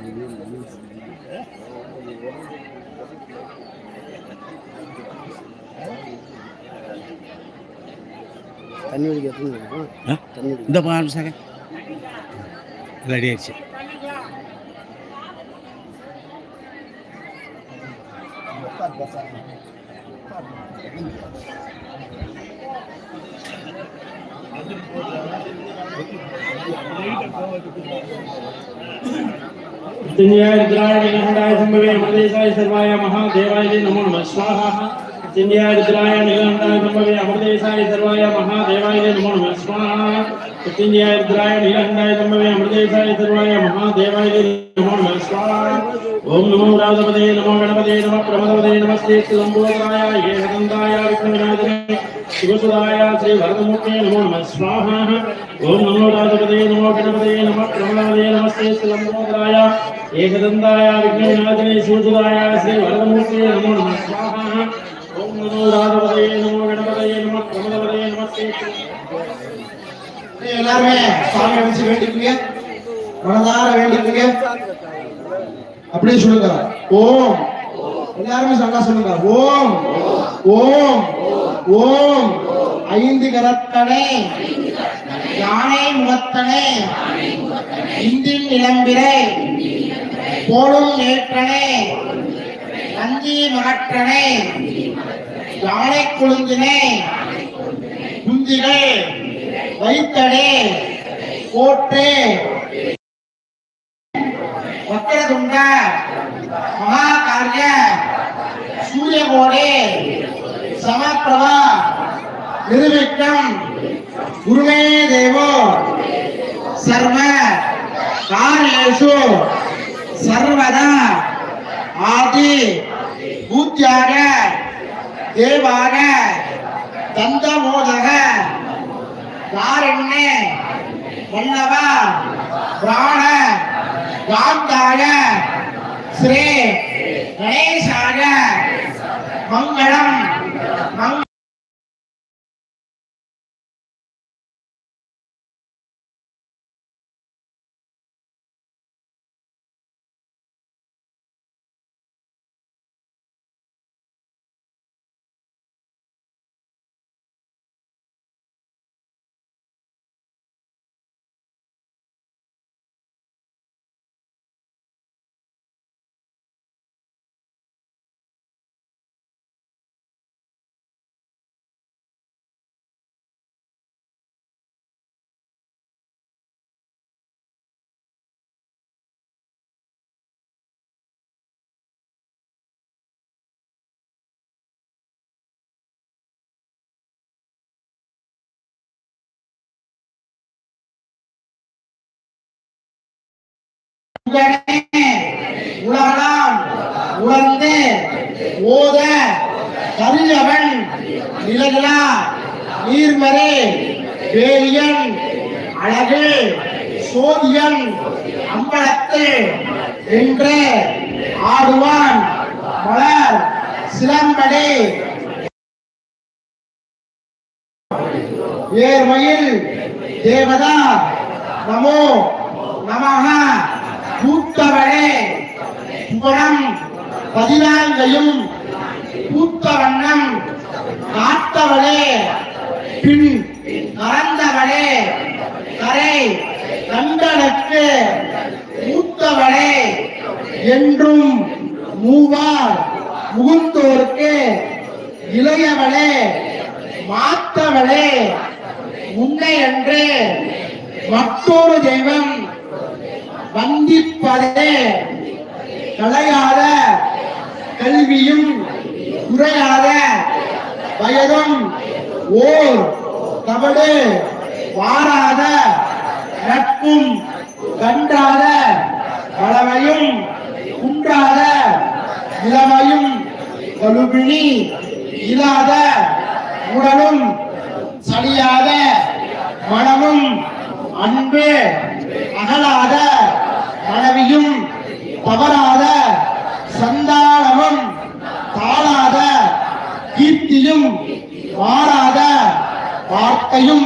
தண்ணி குடிக்க தண்ணி இந்த ஆரம்பிச்சாங்க ரெடி ஆயிடுச்சு. सर्वाय महादेवाय नमो नमः स्वाहा। रुद्राय नीलकंठाय संभवे अमृतेशाय सर्वाय महादेवाय नमो नमः स्वाहा। रुद्राय नीलकंठाय संभवे अमृतेशाय सर्वाय महादेवाय नमो नमः स्वाहा। ओम नमो राजपदे नमो गणपते नमः प्रमदपदे नमस्ते लंबोदराय एकदंताय विघ्नविनाशने शिवसुदाय श्री वरदमूर्ते नमो नमः स्वाहा। ओम नमो राजपदे नमो गणपते नमः प्रमदपदे नमस्ते लंबोदराय एकदंताय विघ्नविनाशने शिवसुदाय श्री वरदमूर्ते नमो नमः स्वाहा। ओम नमो राजपदे नमो गणपते नमः प्रमदपदे नमस्ते। எல்லாரும் சாமி வச்சு வேண்டிக்குங்க, மனதார வேண்டிக்குங்க. அப்படியே சொல்லுங்க ஓம். எல்லாருமே சங்கா சொல்லுங்க ஓம் ஓம் ஓம். ஐந்து கரத்தனே யானை முகத்தனே இந்தின் இளம்பிரை போலும் ஏற்றனே நந்தி மகற்றனே யானை கொழுந்தினே குந்திகள் வைத்தடே கோட்டே வக்கரதுண்ட மகாகாரிய சூரியகோடே சமப்பிரபா நிர்விக்னம் குருமே தேவோ சர்வ காரியேஷு சர்வதா ஆதி பூத்யாக தேவாக தந்தமோதக காரண்ய வல்லவ பிராண காந்தாய ஸ்ரீ கணேசாய மங்களம் உலகலாம் உணர்ந்து ஓத கரியவன் நிலகலா நீர்மறை வேலியன் அழகு சோதியன் அம்பலத்து என்று ஆடுவான் மலர் சிலம்படி ஏர்மயில் தேவதா நமோ நமஹ பூத்தவளே புகழம் 14 பூத்த வண்ணம் காத்தவளே பின் கறந்தவளே கரை கண்டனுக்கு மூத்தவளே என்றும் மூவார் முகுந்தோர்க்கு இளையவளே மாத்தவளே உன்னை என்று மற்றொரு தெய்வம் வந்திப்பதே கலையாத கல்வியும் குறையாத வயதும் ஓர் கபடு வாராத நட்பும் கன்றாத பலமையும் குன்றாத இளமையும் கழுபிணி இல்லாத உடலும் சலியாத மனமும் அன்பு அகலாத மனைவியும் தவறாத சந்தானமும் தாழாத கீர்த்தியும் மாறாத வார்த்தையும்